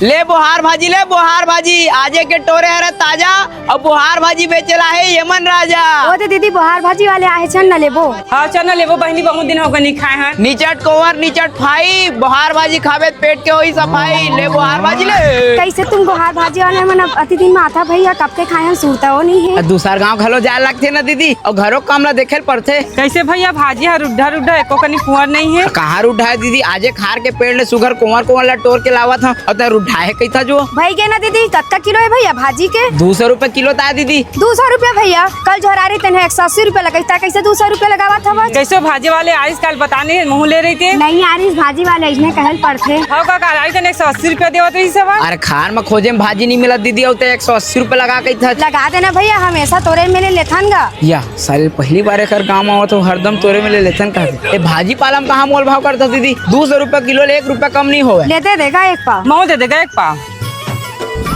ले बुहार भाजी आजे के टोरे हरे ताजा और बुहार भाजी बेचेला है यमन राजा। ओ तो दीदी बुहार भाजी वाले आए छन न लेबो। हाँ चल न लेबो बहनी, बहुत दिन हो गए नहीं खाए हैं। निचट कोवर निचट फाई बुहार भाजी खावे पेट के होई सफाई। ले बुहार भाजी ले। कैसे तुम बुहार भाजी वाले मन अति दिन में आता भैया कब के खाए हैं सूरता हो नहीं है। दूसर गाँव घलो जाए लगते न दीदी और घरों काम ला देखे पड़ते। कैसे भैया भाजी है रुड्ढा रुड्ढा एको कनी कुंवर नहीं है। कहाँ रुड्ढा है दीदी, आजे खार के पेड़ ले सुगर कुंवर ला तोड़ के लावा था और रुड्ढा है कही था जो भाई के ना दीदी कत्ता किलो है भैया भाजी के? 200 रुपए किलो था दीदी। 200 रुपया भैया, कल झोरारी तने 180 रुपया लगता, कैसे 200 रुपया लगावा था? कैसे भाजी वाले आइस कल बताने मुँह ले रही थे। नहीं यार भाजी वाले इसने कहल पड़ते। हाँ का आई तने 180 रुपया देवा तो सब। अरे खार में खोजे में भाजी नहीं मिला दीदी और 180 रुपए लगा के था। लगा देना भैया, हमेशा तोरे में ले लेथन गा। या साल पहली बार एक गाँव आओ तो हरदम तोरे में ले लेथन का। भाजी पाला में कहाँ मोल भाव करता दीदी? 200 रुपए किलो, 1 रुपया कम नहीं हो। लेते देगा एक पाव। मऊ दे देगा एक पाव।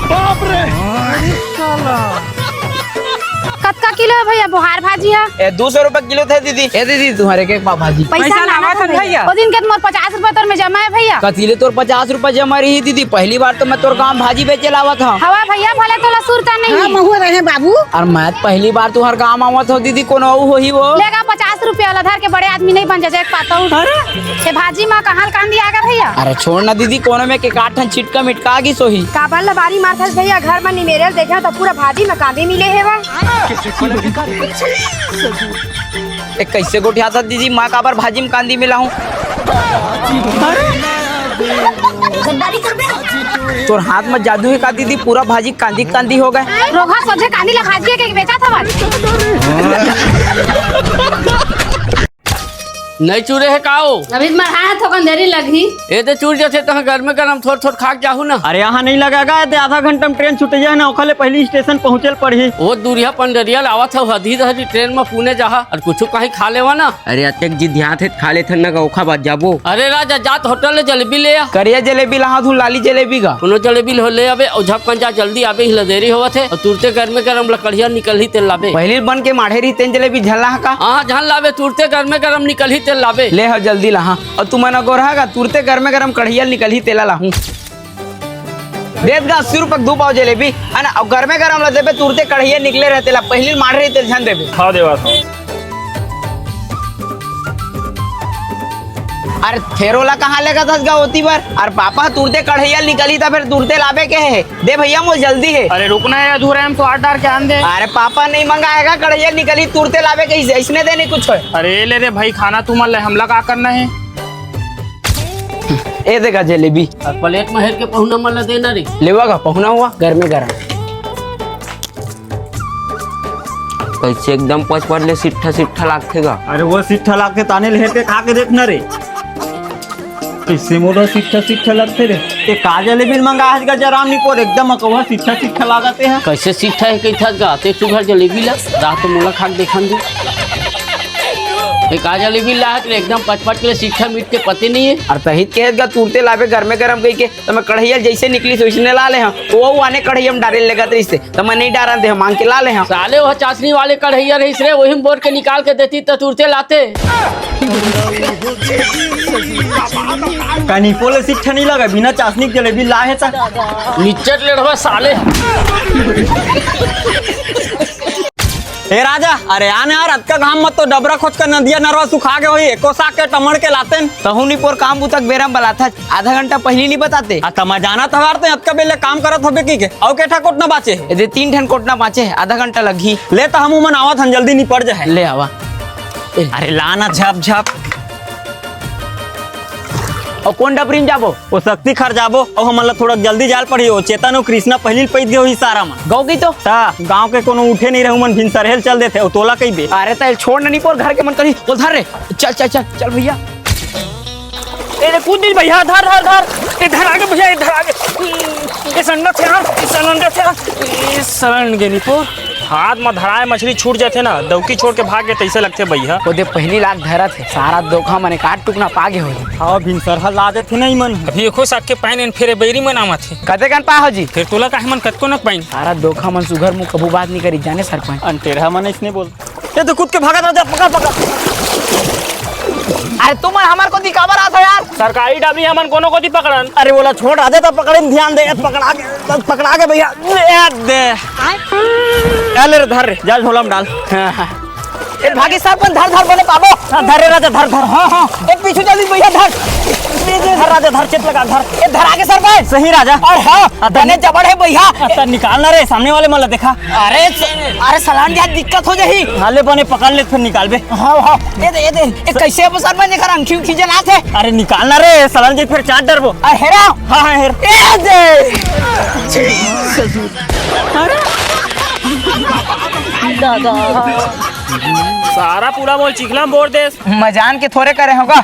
बाप रे कत्ता किलो है भैया बुहार भाजी है? 200 रुपए किलो थे दीदी। ए दीदी तुम्हारे के पाव भाजी पैसा लावा था भैया। वो दिन के तुम 50 रुपया तोर में जमा है भैया। कतीले तोर 50 रुपए जमा रही दीदी। पहली बार तो मैं तोर गाँव भाजी बेचे लावा था। हवा भैया भले तो सूरता नहीं है। महू रहे बाबू। और मैं पहली बार तुम्हारे गाँव आवत हो दीदी, कोनो हो ही वो लेगा 50 रुपया वाला धर के बड़े आदमी नहीं बन जाए पाता हूँ। भाजी माँ कहाँ कांदी आगा भैया? अरे छोड़ ना दीदी, कोनो में के काठन छिटका मिटका की सोही काबल लबारी मारता भैया घर में निमेरल देखे तो पूरा भाजी में कांदे मिले है वा। कैसे गोठिया था दीदी, माँ का बार भाजी में कांदी मिला हूँ। तोर हाथ में जादू है का दीदी, पूरा भाजी कांदी कांदी हो गए। रोहा सोचे कांदी ला भाजी के बेचा था नहीं चूरे है काओ अभी मरहा थोकन देरी लगी। ये तो चूर जाते तो घर में गरम थोड़ थोड़ खा जाहू ना। अरे यहाँ नहीं लगेगा, आधा घंटा में ट्रेन छूट जाए ना, ओखले पहली स्टेशन पहुँचल पड़ी। वो दूरिया पंडरिया लावा था हदी हदी ट्रेन में पुणे जहा और कुछ कहीं खा लेवा ना। अरे अत्यक जी ध्यान थे खा लेते ना ओखा बात जाबो। अरे राजा जात होटल ले जलेबी ले आ। करिया जलेबी ला तू लाली जलेबी का कोनो जलेबी हो ले आवे और झपकन जा जल्दी आवे हिला देरी होवा थे और तुरते घर में गरम लकड़िया निकल ही तेल लावे। पहली बन के माढ़े रही तेन जलेबी झल्ला का। हाँ झान लावे तुरते घर में गरम निकल ही तेल लावे। ले हो जल्दी ला। और तुम ना गोरहा तुरते घर में गरम कढ़िया निकल ही तेला लाहूं। देत गा 80 रुपए 2 पाव जलेबी है ना, और घर में गरम लगे पे तुरते कढ़िया निकले रहते ला। पहली मार रही तेल झन देबे। हाँ देवा था। अरे फेरोला कहाँ लेगा था होती बार। और पापा तुरते कढ़िया निकली था फिर तुरते लावे के है। दे भैया मुझे जल्दी है। अरे रुकना है अधूरा हम तो 8 डार के आन दे। अरे पापा नहीं मंगाएगा, कढ़िया निकली तुरते लावे के इसने देने कुछ है। अरे ले रे भाई खाना तू मन ले, हमला का करना है। ए देगा जलेबी और प्लेट में हेर के पहुना मन देना रे। लेवा का पहुना हुआ घर में गरम। कैसे एकदम पच पड़ ले सिट्ठा सिट्ठा लागतेगा। अरे वो सिट्ठा लाग के ताने ले के खा के देखना रे, कैसे मोड़ा सिट्ठा सिट्ठा लगते रे। ते काजल बिल मंगा आज का जराम निकोर एकदम अकवा सिट्ठा सिट्ठा लगाते हैं। कैसे सीखा है कई था गाते तू घर जलेबी ला रात तो मोला खा देखन दू। एक आ जलेबी ला के एकदम पचपच के सीखा मीट के पते नहीं है। और तहित के गा तुरते लावे घर में गरम कई के तो मैं कढ़ैया जैसे निकली सोचने ला ले हम वो आने कढ़ैया में डारे लेगा तो इससे तो मैं नहीं डारा दे मांग के ला ले हम। साले वो चाशनी वाले कढ़ैया रही रे वही बोर के निकाल के देती तो तुरते लाते। कहीं पोले सिट्ठा नहीं लगा बिना चाशनी के जलेबी ला है ता निचट ले रहा साले। हे राजा, अरे आने यार अतका घाम मत तो डबरा खोज कर नदिया नरवा सुखा के होई एको साग के टमड़ के लाते तहु नहीं पोर काम बुतक बेरा बला था। आधा घंटा पहले नहीं बताते। आ तमा जाना थवारते अतका बेले काम करत होबे की के औ केठा कोट न बाचे है। ये 3 ठन कोटना पाचे है, आधा घंटा लगी। ले त हम मन आवत हन जल्दी नहीं पड़ जाए। ले आवा। अरे लाना झप झप और कौन डबरी में जाबो? वो शक्ति खर जाबो और हमन ला थोड़ा जल्दी जाल पड़ी हो। चेतन और कृष्णा पहली पैद दियो ही सारा मन गौ की तो गांव के कोनो उठे नहीं रहू मन भिनसरहेल चल देते और तोला कई बे। अरे तल छोड़ नहीं पोर घर के मन करी उधर रे। चल चल चल चल भैया। ए कूद दी भैया, धर धर धर इधर आगे भैया, इधर आगे। ये संडा थे ना, संडा थे। ये सरण गेनी पोर हाथ में धराए मछली छूट जाते ना, दौकी छोड़ के भाग गए तैसे लगते भैया। ओदे पहली लाख धरा थे सारा दोखा मने काट टुकना पागे हो। हां भिनसरहल ला देथे नहीं मन अभी एको साग के पाइन फेरे बैरी मन आमा थे। कते कन पा हो जी फिर तोला काहे मन कतको न पाइन। सारा दोखा मन सुघर मुंह कबू बात नहीं करी जाने सरपंच। अंटेरा मन इसने बोल ये तो कूद के भागा राजा पकड़ पकड़। अरे तुम हमार को दिखावा रहा था यार। सरकारी डाबी हमन कोनो को दी पकड़न। अरे बोला छोड़ आधे तो पकड़े में ध्यान दे, पकड़ा के भैया दे ले रे, धर रे, जा झोला में डाल। ए भागी सरपंच धर धर बने पाबो। धरे राजा धर धर। हाँ ए पीछू जल्दी भैया धर। धर राजा धर, चित लगा धर। ए धर आगे सरपंच। सही राजा। और हाँ बने जबड़ है भैया। अच्छा निकालना रे, सामने वाले मला देखा। अरे सलान यार दिक्कत हो जाही। हाले बने पकड़ ले फिर निकाल बे। हाँ हाँ ये दे कैसे अब सरपंच ने कर अंखी उखी जना थे। अरे निकालना रे, सलान जी फिर चाट डरबो। अरे हेरा। हाँ हाँ हेर। ए दे सारा पूरा मोल चिखला बोर दे। मजान के थोड़े करे होगा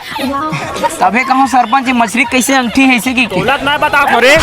तबे कहूँ सरपंच ये मछली कैसे अंगठी है इसे की दौलत ना बता थोड़े।